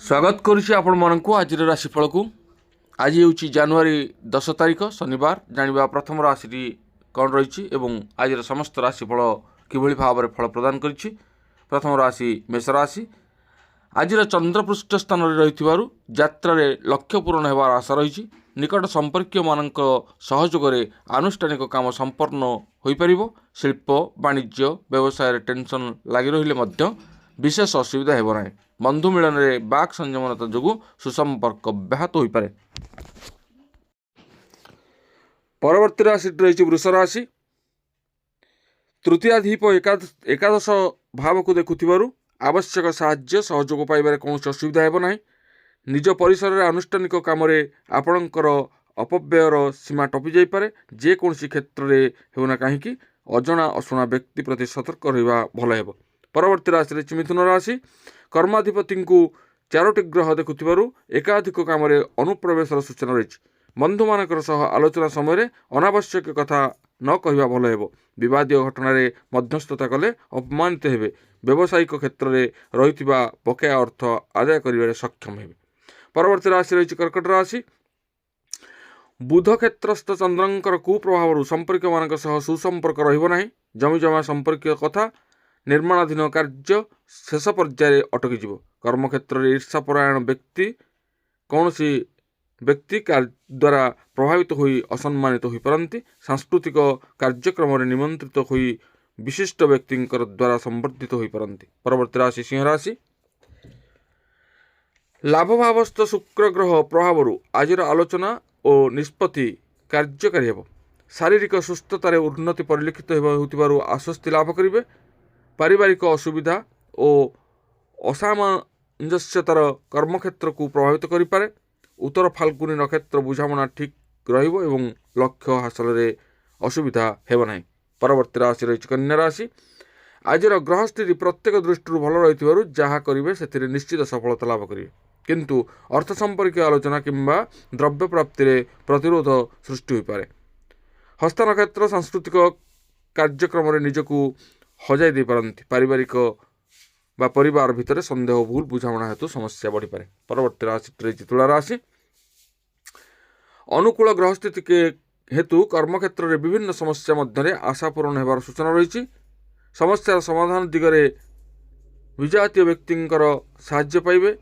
स्वागत करुच्ची आपण मानक आज राशिफल को। आज हूँ जनवरी 10 तारिख शनिवार। जाना प्रथम राशि कौन रही आज समस्त राशिफल किभली भाव में फल प्रदान करिछि। प्रथम राशि मेष राशि। आज चंद्रपृष्ठ स्थान रही यात्रा लक्ष्य पूरण होवार आशा रही। निकट संपर्क मान सहयोग आनुष्ठानिक काम संपन्न हो पार। शिल्प वाणिज्य व्यवसाय टेंशन लगी रही विशेष असुविधा हेब ना। बंधु मिलन में बाक संयमनता जो सुसंपर्क व्याहत हो पारे। परवर्ती राशि रही वृष राशि। तृतीयाधिप एकादश भाव को देखुथिबारु आवश्यक साहाय्य सहयोग पाइबार कौन असुविधा हेब ना। निज परिसर में आनुष्ठानिक काम आपणकर अपव्ययर सीमा टपी जापे। जेकोसी क्षेत्र में होना कहीं अजना अशुणा व्यक्ति प्रति सतर्क रहा भल हेब। परवर्ती राशि मिथुन राशि। कर्माधिपति को 4टी ग्रह देखुथिबारु एकाधिक काम अनुप्रवेशर सूचना रही। बंधु मानकर सह आलोचना समय अनावश्यक कथा न कहवा भल हेब। विवादीय घटना मध्यस्थता कले अपमानित हेबे। व्यावसायिक क्षेत्र में रही बकेया अर्थ आदाय कर सक्षम हेबे। परवर्ती राशि रही कर्कट राशि। बुध क्षेत्रस्थ चंद्रंकर कुप्रभाव संपर्क मान सुसंपर्क रही। जमीजमा संपर्क कथा निर्माणाधीन कार्य शेष पर्यायर अटकी जीव। कर्मक्षेत्र में ईर्षापरायण व्यक्ति कौन सी व्यक्ति द्वारा प्रभावित होई असम्मानित हो पारती। सांस्कृतिक कार्यक्रम निमंत्रित होई विशिष्ट व्यक्ति द्वारा संवर्धित हो पारती। परवर्ती राशि सिंह राशि। लाभभावस्थ शुक्र ग्रह प्रभाव आज आलोचना और निष्पत्ति कार्यकारी हेब। शारीरिक सुस्थतार उन्नति परिलक्षित होतिबारु आश्वस्ति लाभ करेंगे। पारिवारिक असुविधा और असामंजस्यतार कर्मक्षेत्र को प्रभावित करें। उत्तर फाल्गुनी नक्षत्र बुझामणा ठीक रहिबो एवं लक्ष्य हासिल रे असुविधा हेब नाही। परवर्ती राशि रही कन्या राशि। आज ग्रह स्थिति प्रत्येक दृष्टि भल रही जहाँ करेंगे से निश्चित सफलता लाभ करेंगे। किंतु अर्थ संपर्क आलोचना किंबा द्रव्य प्राप्ति प्रतिरोध सृष्टि हो पारे। हस्त नक्षत्र सांस्कृतिक कार्यक्रम निजक हजाई दे पारती। पारिवारिक बा परिवार भितर संदेह भूल बुझामणा हेतु समस्या बढ़ी पारे। परवर्ती राशि रही तुला राशि। अनुकूल ग्रहस्थिति के हेतु कर्मक्षेत्र में विभिन्न समस्या मध्य आशा पूरण होबार सूचना रही। समस्या समाधान दिगरे विजातीय व्यक्तिंकर साहाय्य पाइबे।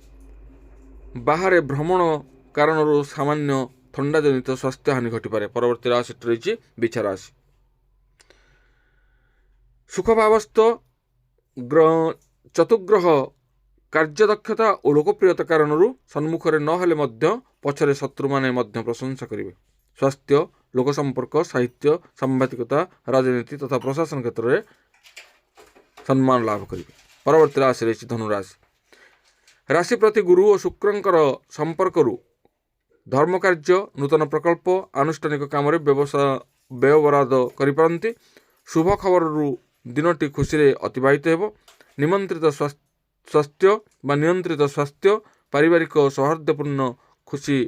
बाहर भ्रमण कारण सामान्य थंडा जनित स्वास्थ्य हानि घटी। परवर्ती राशि रही बिछा राशि। सुखभावस्थ चतुग्रह कार्यदक्षता और लोकप्रियता कारण सम्मुखें नहेले पछरे शत्रु माने प्रशंसा करेंगे। स्वास्थ्य लोक संपर्क साहित्य सांबादिकता राजनीति तथा प्रशासन क्षेत्र में सम्मान लाभ करेंगे। परवर्ती राशि रही धनुराशि। राशि प्रति गुरु और शुक्रंकर संपर्क धर्म कार्य नूतन प्रकल्प आनुष्ठानिक काम व्ययबराद करिपारंती। शुभ खबर दिनटी खुशी रे अतिबाहित हेब। निमंत्रित स्वास्थ्य बा नियंत्रित स्वास्थ्य पारिवारिक सौहार्दपूर्ण खुशी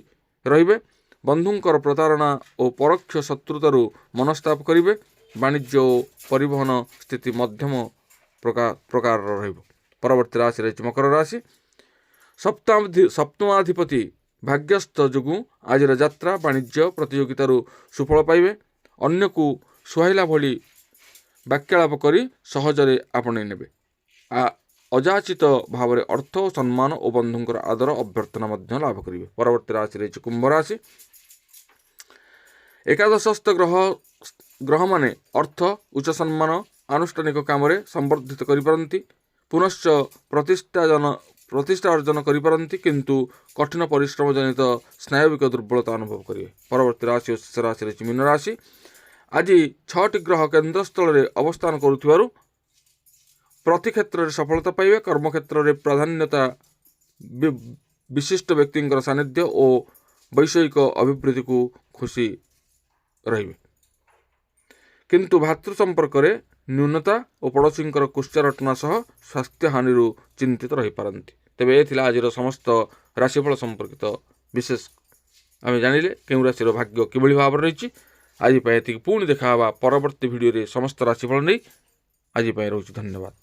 रहिबे। बंधुंकर प्रतारणा और परोक्ष शत्रुतारू मनस्ताप करिवे। वाणिज्य और परिवहन स्थिति मध्यम प्रकार रहिबो। परवर्ती राशि रही मकर राशि। सप्तमाधिपति भाग्यस्थ जोगु आज यात्रा वाणिज्य प्रतियोगितारू सुफल पाइबे। अन्य को सुहाइला भली वाक्यालाप करी सहजरे आपणे नेबे। अजाचित भाव में अर्थ और सम्मान और बंधुंकर आदर अभ्यर्थना लाभ करेंगे। परवर्ती राशि रही कुंभ राशि। एकादशस्थ ग्रह माने अर्थ उच्च सम्मान आनुष्ठानिक काम संवर्धित करिपारंती। पुनश्च प्रतिष्ठा अर्जन करिपारंती किंतु कठिन परिश्रम जनित स्नायविक दुर्बलता अनुभव करेंगे। परवर्ती राशि शेष राशि रही मीन राशि। आज 6टी ग्रह केन्द्र स्थल में अवस्थान करुथिबारु प्रति क्षेत्र में सफलता पाइबे। कर्मक्षेत्र में प्राधान्यता विशिष्ट व्यक्ति सानिध्य और वैषयिक अभिवृद्धि को खुशी रहिबे। किंतु भातृ संपर्क में न्यूनता और पड़ोसी कुश्चारटना सह स्वास्थ्य हानि चिंतित रही पारती। तेबे ये आज समस्त राशिफल संपर्कित विशेष आम जानिले केउं राशि भाग्य किभली भाव रही। आज पुणी देखा परवर्ती भिडियो समस्त राशिफल नहीं आज रोच। धन्यवाद।